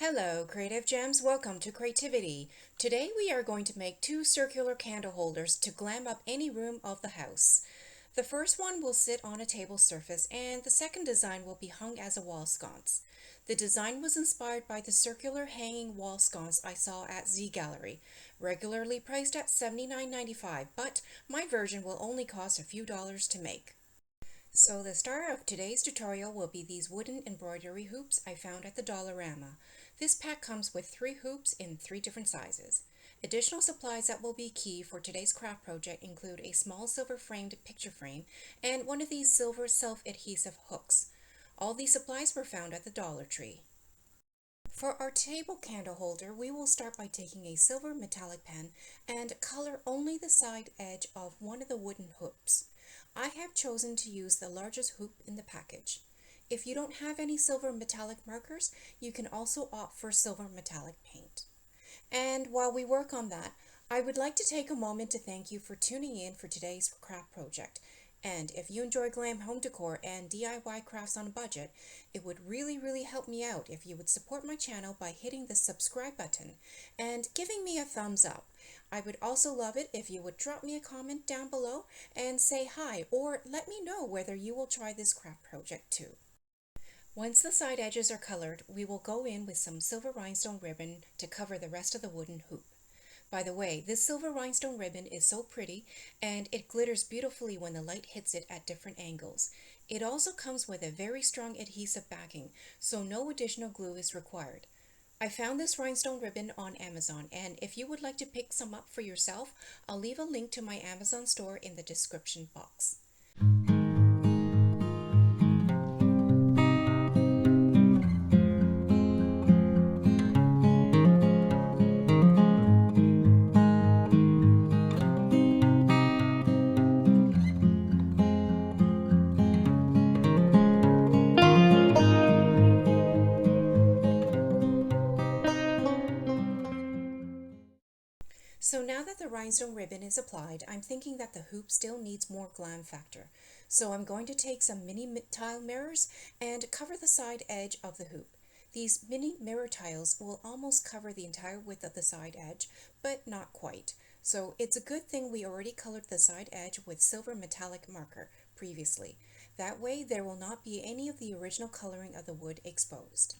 Hello, Creative Gems. Welcome to Creativity. Today we are going to make two circular candle holders to glam up any room of the house. The first one will sit on a table surface and the second design will be hung as a wall sconce. The design was inspired by the circular hanging wall sconce I saw at Z Gallery, regularly priced at $79.95, but my version will only cost a few dollars to make. So the star of today's tutorial will be these wooden embroidery hoops I found at the Dollarama. This pack comes with 3 hoops in 3 different sizes. Additional supplies that will be key for today's craft project include a small silver framed picture frame and one of these silver self-adhesive hooks. All these supplies were found at the Dollar Tree. For our table candle holder, we will start by taking a silver metallic pen and color only the side edge of one of the wooden hoops. I have chosen to use the largest hoop in the package. If you don't have any silver metallic markers, you can also opt for silver metallic paint. And while we work on that, I would like to take a moment to thank you for tuning in for today's craft project. And if you enjoy glam home decor and DIY crafts on a budget, it would really help me out if you would support my channel by hitting the subscribe button and giving me a thumbs up. I would also love it if you would drop me a comment down below and say hi or let me know whether you will try this craft project too. Once the side edges are colored, we will go in with some silver rhinestone ribbon to cover the rest of the wooden hoop. By the way, this silver rhinestone ribbon is so pretty and it glitters beautifully when the light hits it at different angles. It also comes with a very strong adhesive backing, so no additional glue is required. I found this rhinestone ribbon on Amazon, and if you would like to pick some up for yourself, I'll leave a link to my Amazon store in the description box. So now that the rhinestone ribbon is applied, I'm thinking that the hoop still needs more glam factor. So I'm going to take some mini tile mirrors and cover the side edge of the hoop. These mini mirror tiles will almost cover the entire width of the side edge, but not quite. So it's a good thing we already colored the side edge with silver metallic marker previously. That way there will not be any of the original coloring of the wood exposed.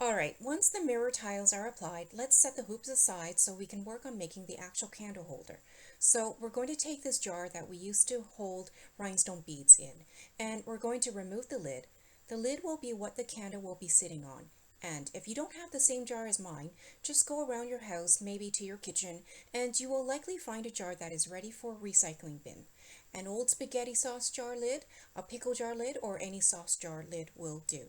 Alright, once the mirror tiles are applied, let's set the hoops aside so we can work on making the actual candle holder. So we're going to take this jar that we used to hold rhinestone beads in, and we're going to remove the lid. The lid will be what the candle will be sitting on. And if you don't have the same jar as mine, just go around your house, maybe to your kitchen, and you will likely find a jar that is ready for recycling bin. An old spaghetti sauce jar lid, a pickle jar lid, or any sauce jar lid will do.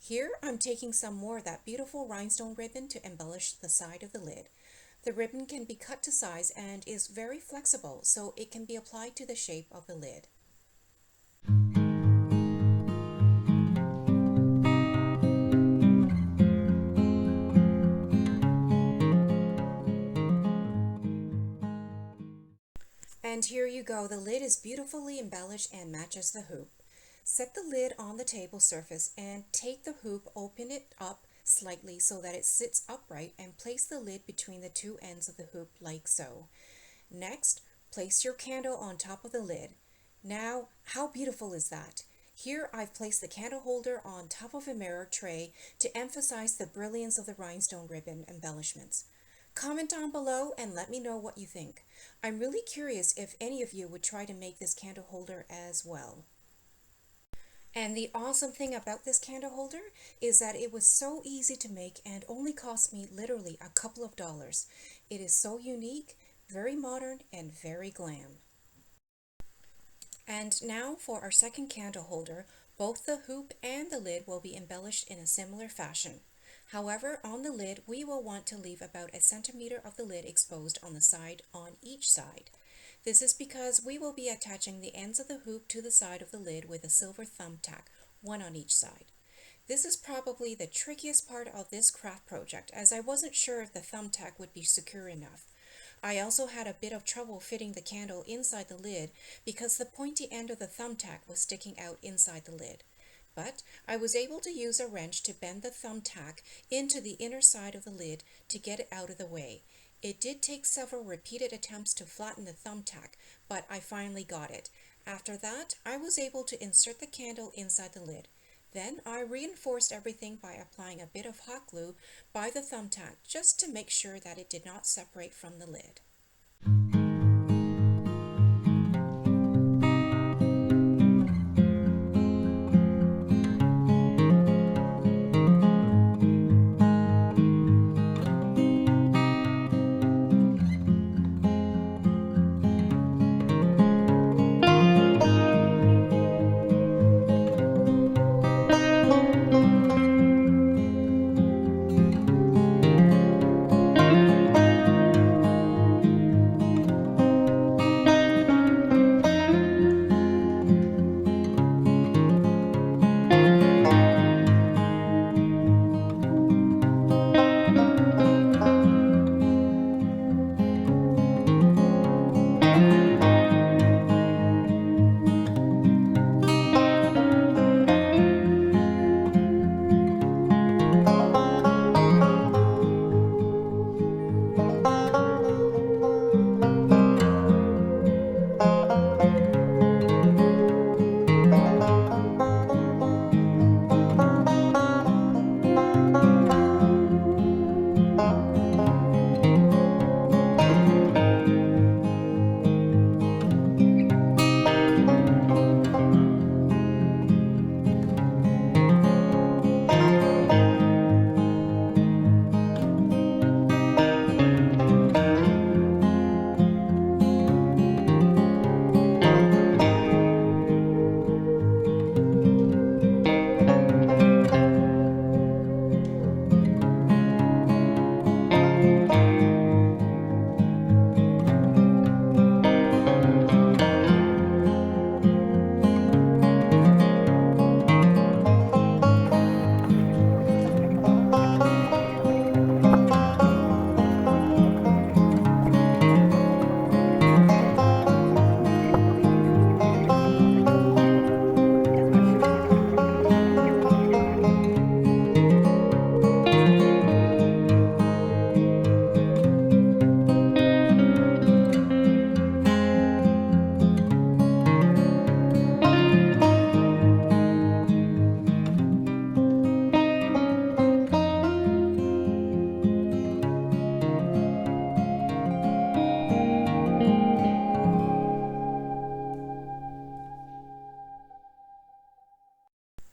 Here I'm taking some more of that beautiful rhinestone ribbon to embellish the side of the lid. The ribbon can be cut to size and is very flexible, so it can be applied to the shape of the lid. And here you go, the lid is beautifully embellished and matches the hoop. Set the lid on the table surface and take the hoop, open it up slightly so that it sits upright, and place the lid between the two ends of the hoop like so. Next, place your candle on top of the lid. Now, how beautiful is that? Here I've placed the candle holder on top of a mirror tray to emphasize the brilliance of the rhinestone ribbon embellishments. Comment down below and let me know what you think. I'm really curious if any of you would try to make this candle holder as well. And the awesome thing about this candle holder is that it was so easy to make and only cost me literally a couple of dollars. It is so unique, very modern, and very glam. And now for our second candle holder, both the hoop and the lid will be embellished in a similar fashion. However, on the lid, we will want to leave about a centimeter of the lid exposed on the side on each side. This is because we will be attaching the ends of the hoop to the side of the lid with a silver thumbtack, one on each side. This is probably the trickiest part of this craft project, as I wasn't sure if the thumbtack would be secure enough. I also had a bit of trouble fitting the candle inside the lid because the pointy end of the thumbtack was sticking out inside the lid. But I was able to use a wrench to bend the thumbtack into the inner side of the lid to get it out of the way. It did take several repeated attempts to flatten the thumbtack, but I finally got it. After that, I was able to insert the candle inside the lid. Then I reinforced everything by applying a bit of hot glue by the thumbtack just to make sure that it did not separate from the lid.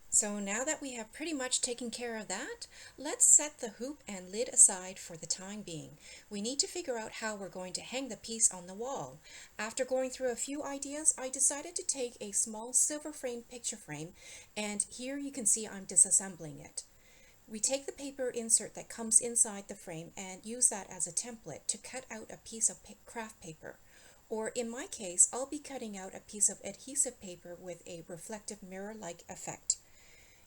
So now that we have pretty much taken care of that, let's set the hoop and lid aside for the time being. We need to figure out how we're going to hang the piece on the wall. After going through a few ideas, I decided to take a small silver frame picture frame, and here you can see I'm disassembling it. We take the paper insert that comes inside the frame and use that as a template to cut out a piece of craft paper. Or in my case, I'll be cutting out a piece of adhesive paper with a reflective mirror-like effect.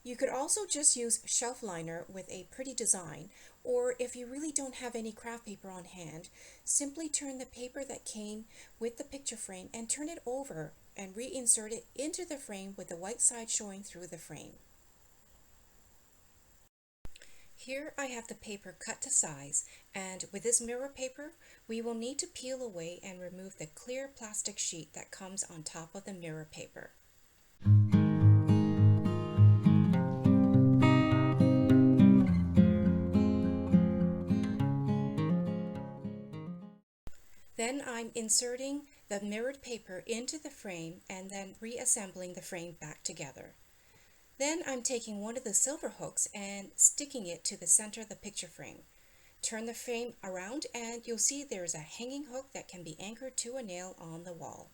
You could also just use shelf liner with a pretty design, or if you really don't have any craft paper on hand, simply turn the paper that came with the picture frame and turn it over and reinsert it into the frame with the white side showing through the frame. Here I have the paper cut to size, and with this mirror paper, we will need to peel away and remove the clear plastic sheet that comes on top of the mirror paper. Then I'm inserting the mirrored paper into the frame and then reassembling the frame back together. Then I'm taking one of the silver hooks and sticking it to the center of the picture frame. Turn the frame around and you'll see there's a hanging hook that can be anchored to a nail on the wall.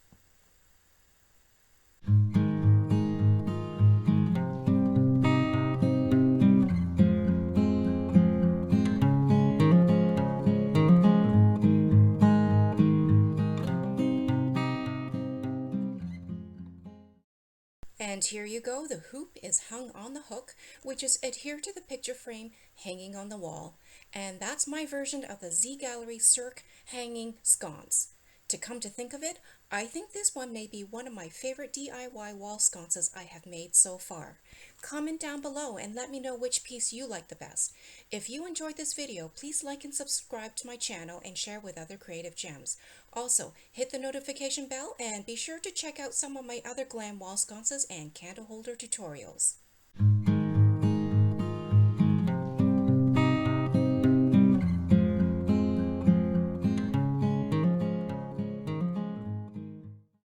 And here you go, the hoop is hung on the hook, which is adhered to the picture frame hanging on the wall. And that's my version of the Z Gallery Cirque hanging sconce. To come to think of it, I think this one may be one of my favorite DIY wall sconces I have made so far. Comment down below and let me know which piece you like the best. If you enjoyed this video, please like and subscribe to my channel and share with other creative gems. Also, hit the notification bell and be sure to check out some of my other glam wall sconces and candle holder tutorials.